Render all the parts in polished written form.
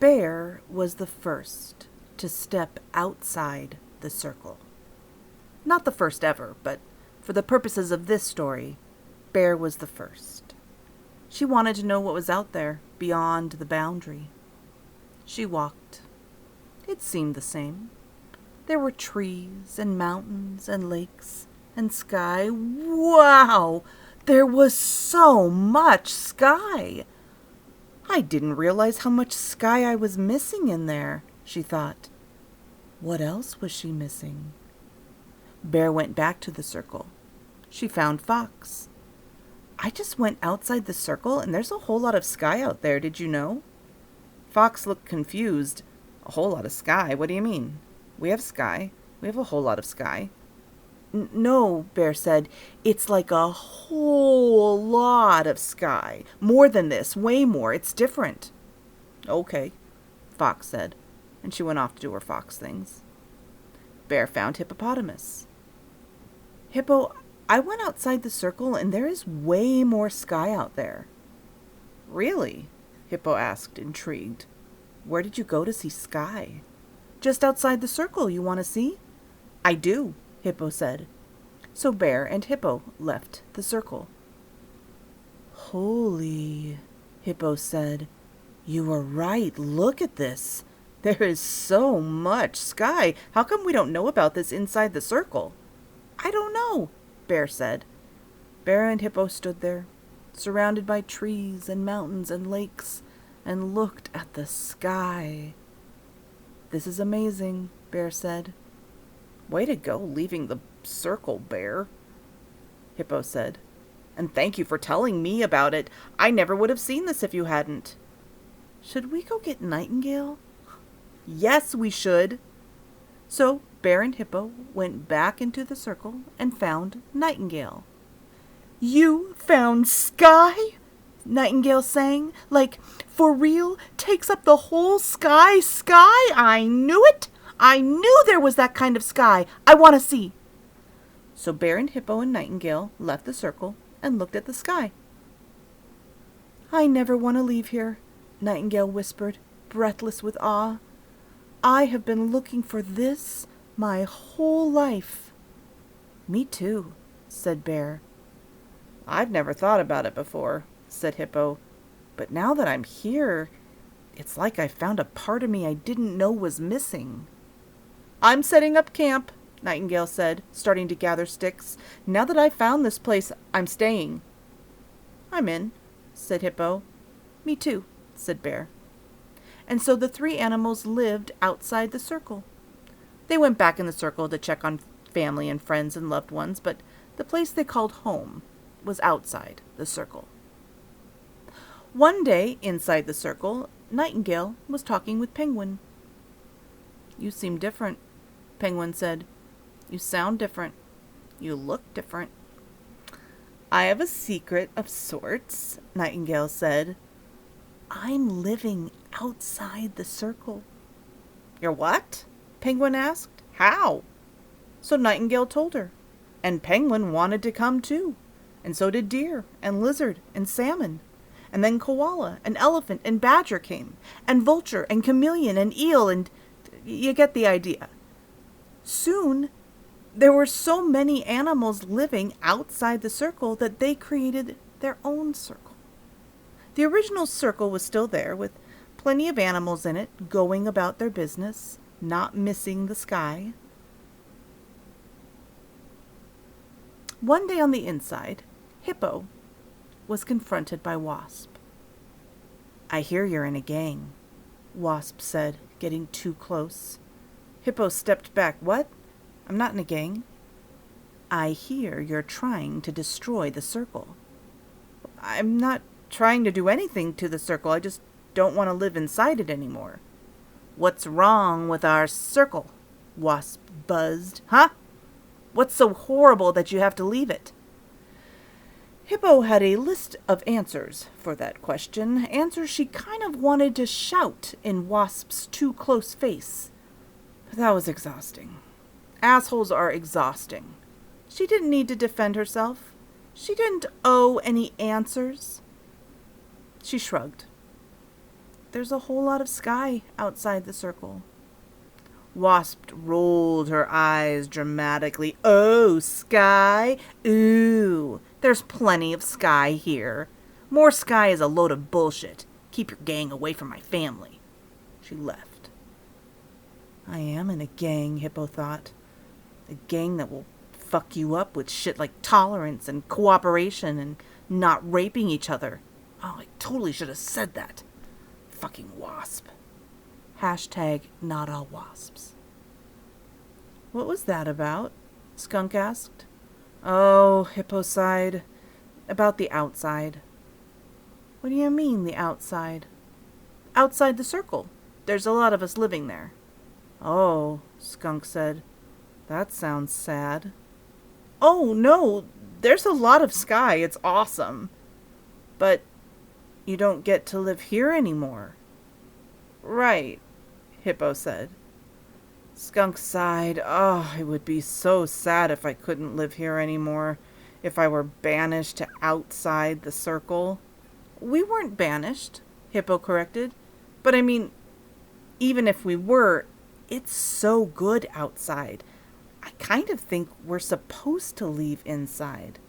Bear was the first to step outside the circle. Not the first ever, but for the purposes of this story, Bear was the first. She wanted to know what was out there, beyond the boundary. She walked. It seemed the same. There were trees and mountains and lakes and sky. Wow! There was so much sky! I didn't realize how much sky I was missing in there, she thought. What else was she missing? Bear went back to the circle. She found Fox. I just went outside the circle and there's a whole lot of sky out there, did you know? Fox looked confused. A whole lot of sky? What do you mean? We have sky. We have a whole lot of sky. No, Bear said. It's like a whole lot of sky. More than this, way more. It's different. Okay, Fox said, and she went off to do her fox things. Bear found Hippopotamus. Hippo, I went outside the circle and there is way more sky out there. Really? Hippo asked, intrigued. Where did you go to see sky? Just outside the circle, you want to see? I do, Hippo said. So Bear and Hippo left the circle. Holy, Hippo said. You were right. Look at this. There is so much sky. How come we don't know about this inside the circle? I don't know, Bear said. Bear and Hippo stood there, surrounded by trees and mountains and lakes, and looked at the sky. This is amazing, Bear said. Way to go leaving the circle, Bear, Hippo said. And thank you for telling me about it. I never would have seen this if you hadn't. Should we go get Nightingale? Yes, we should. So Bear and Hippo went back into the circle and found Nightingale. You found sky? Nightingale sang. Like, for real? Takes up the whole sky? I knew it! I knew there was that kind of sky. I want to see. So Bear and Hippo and Nightingale left the circle and looked at the sky. I never want to leave here, Nightingale whispered, breathless with awe. I have been looking for this my whole life. Me too, said Bear. I've never thought about it before, said Hippo. But now that I'm here, it's like I found a part of me I didn't know was missing. I'm setting up camp, Nightingale said, starting to gather sticks. Now that I've found this place, I'm staying. I'm in, said Hippo. Me too, said Bear. And so the three animals lived outside the circle. They went back in the circle to check on family and friends and loved ones, but the place they called home was outside the circle. One day, inside the circle, Nightingale was talking with Penguin. You seem different, Penguin said. You sound different. You look different. I have a secret of sorts, Nightingale said. I'm living outside the circle. You're what? Penguin asked. How? So Nightingale told her. And Penguin wanted to come too. And so did Deer and Lizard and Salmon. And then Koala and Elephant and Badger came. And Vulture and Chameleon and Eel and... you get the idea. Soon, there were so many animals living outside the circle that they created their own circle. The original circle was still there, with plenty of animals in it, going about their business, not missing the sky. One day on the inside, Hippo was confronted by Wasp. I hear you're in a gang, Wasp said, getting too close. Hippo stepped back. What? I'm not in a gang. I hear you're trying to destroy the circle. I'm not trying to do anything to the circle. I just don't want to live inside it anymore. What's wrong with our circle? Wasp buzzed. Huh? What's so horrible that you have to leave it? Hippo had a list of answers for that question, answers she kind of wanted to shout in Wasp's too close face. But that was exhausting. Assholes are exhausting. She didn't need to defend herself. She didn't owe any answers. She shrugged. there's a whole lot of sky outside the circle. Wasp rolled her eyes dramatically. Oh, sky? Ooh, there's plenty of sky here. More sky is a load of bullshit. Keep your gang away from my family. She left. I am in a gang, Hippo thought. A gang that will fuck you up with shit like tolerance and cooperation and not raping each other. Oh, I totally should have said that. Fucking wasp. Hashtag not all wasps. What was that about? Skunk asked. Oh, Hippo sighed. About the outside. What do you mean, the outside? Outside the circle. There's a lot of us living there. Oh, Skunk said. That sounds sad. Oh, no, there's a lot of sky. It's awesome. But you don't get to live here anymore. Right, Hippo said. Skunk sighed. Oh, it would be so sad if I couldn't live here anymore. If I were banished to outside the circle. We weren't banished, Hippo corrected. But I mean, even if we were, it's so good outside. I kind of think we're supposed to leave inside.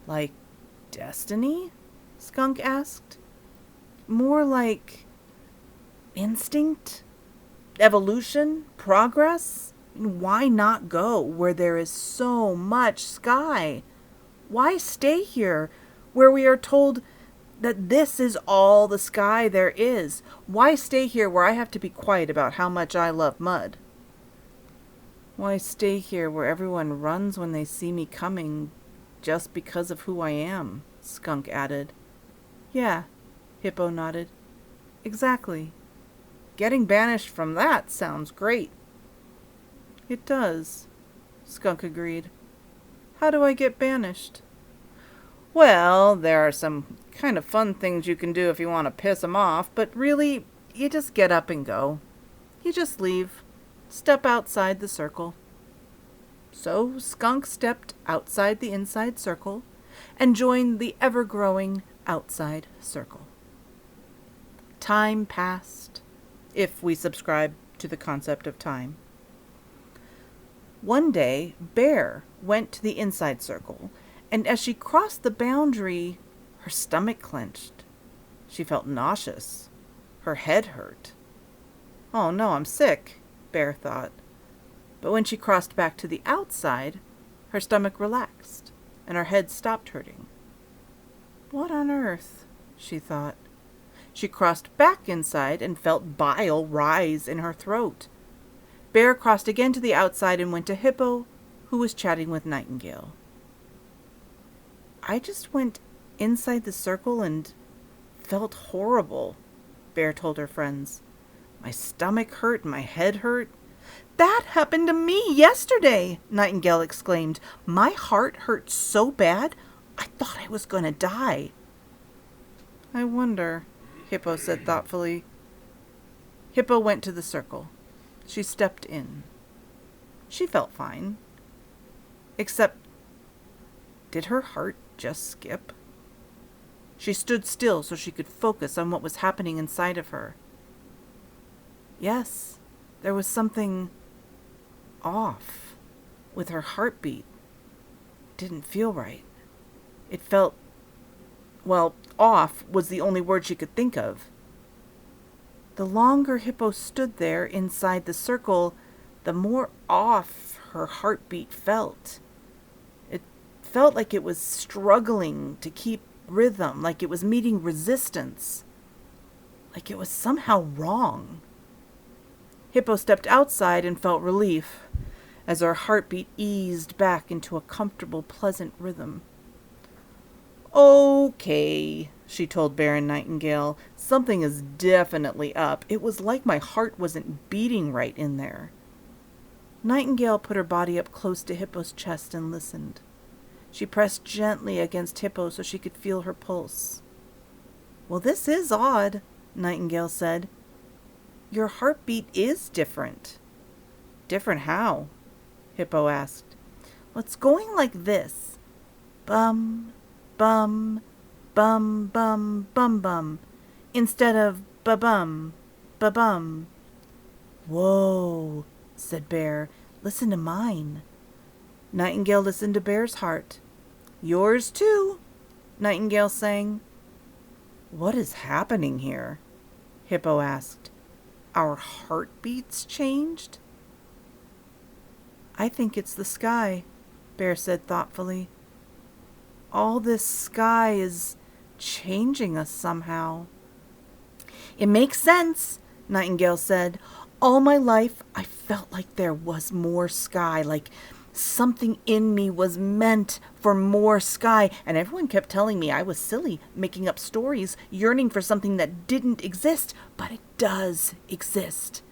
Like destiny? Skunk asked. More like instinct? Evolution? Progress? Why not go where there is so much sky? Why stay here where we are told that this is all the sky there is? Why stay here where I have to be quiet about how much I love mud? Why stay here where everyone runs when they see me coming just because of who I am? Skunk added. Yeah, Hippo nodded. Exactly. Getting banished from that sounds great. It does, Skunk agreed. How do I get banished? Well, there are some kind of fun things you can do if you want to piss them off, but really, you just get up and go. You just leave. Step outside the circle. So Skunk stepped outside the inside circle and joined the ever-growing outside circle. Time passed, if we subscribe to the concept of time. One day, Bear went to the inside circle, and as she crossed the boundary, her stomach clenched. She felt nauseous. Her head hurt. Oh no, I'm sick, Bear thought. But when she crossed back to the outside, her stomach relaxed, and her head stopped hurting. What on earth? She thought. She crossed back inside and felt bile rise in her throat. Bear crossed again to the outside and went to Hippo, who was chatting with Nightingale. I just went inside the circle and felt horrible, Bear told her friends. My stomach hurt and my head hurt. That happened to me yesterday, Nightingale exclaimed. My heart hurt so bad, I thought I was going to die. I wonder, Hippo said thoughtfully. Hippo went to the circle. She stepped in. She felt fine. Except, did her heart just skip? She stood still so she could focus on what was happening inside of her. Yes, there was something off with her heartbeat. Didn't feel right. It felt, well, off was the only word she could think of. The longer Hippo stood there inside the circle, the more off her heartbeat felt. It felt like it was struggling to keep rhythm, like it was meeting resistance, like it was somehow wrong. Hippo stepped outside and felt relief as her heartbeat eased back into a comfortable, pleasant rhythm. Okay, she told Bear and Nightingale, something is definitely up. It was like my heart wasn't beating right in there. Nightingale put her body up close to Hippo's chest and listened. She pressed gently against Hippo so she could feel her pulse. Well, this is odd, Nightingale said. Your heartbeat is different. Different how? Hippo asked. Well, it's going like this. Bum, bum, bum, bum, bum, bum. Instead of Ba-bum, ba-bum. Whoa, said Bear. Listen to mine. Nightingale listened to Bear's heart. Yours too, Nightingale sang. What is happening here? Hippo asked. Our heartbeats changed? I think it's the sky, Bear said thoughtfully. All this sky is changing us somehow. It makes sense, Nightingale said. All my life I felt like there was more sky, like something in me was meant for more sky, and everyone kept telling me I was silly, making up stories, yearning for something that didn't exist, but it does exist.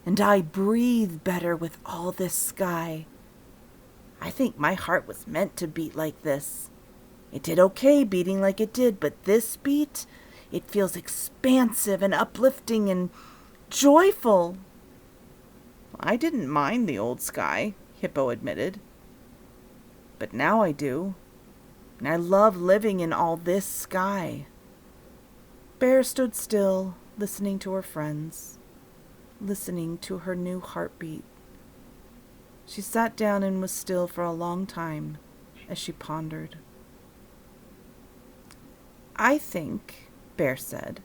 And I breathe better with all this sky. I think my heart was meant to beat like this. It did okay beating like it did, but this beat, it feels expansive and uplifting and joyful. I didn't mind the old sky, Hippo admitted. But now I do. And I love living in all this sky. Bear stood still, listening to her friends, listening to her new heartbeat. She sat down and was still for a long time as she pondered. I think, Bear said,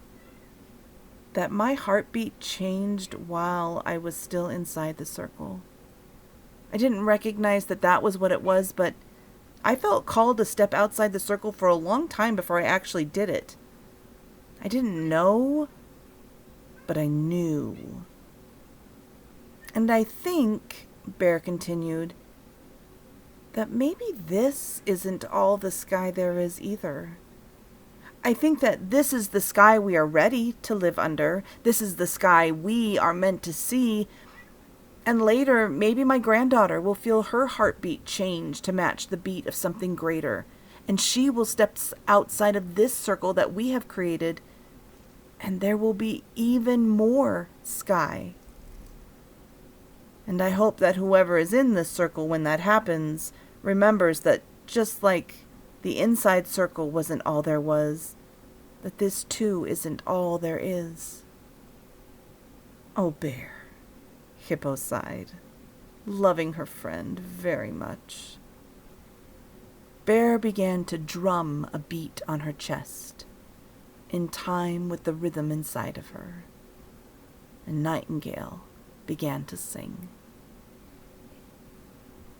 that my heartbeat changed while I was still inside the circle. I didn't recognize that that was what it was, but I felt called to step outside the circle for a long time before I actually did it. I didn't know, but I knew. And I think, Bear continued, that maybe this isn't all the sky there is either. I think that this is the sky we are ready to live under. This is the sky we are meant to see. And later, maybe my granddaughter will feel her heartbeat change to match the beat of something greater. And she will step outside of this circle that we have created. And there will be even more sky. And I hope that whoever is in this circle when that happens remembers that just like the inside circle wasn't all there was, that this too isn't all there is. Oh, Bear, Hippo sighed, loving her friend very much. Bear began to drum a beat on her chest, in time with the rhythm inside of her, and Nightingale began to sing.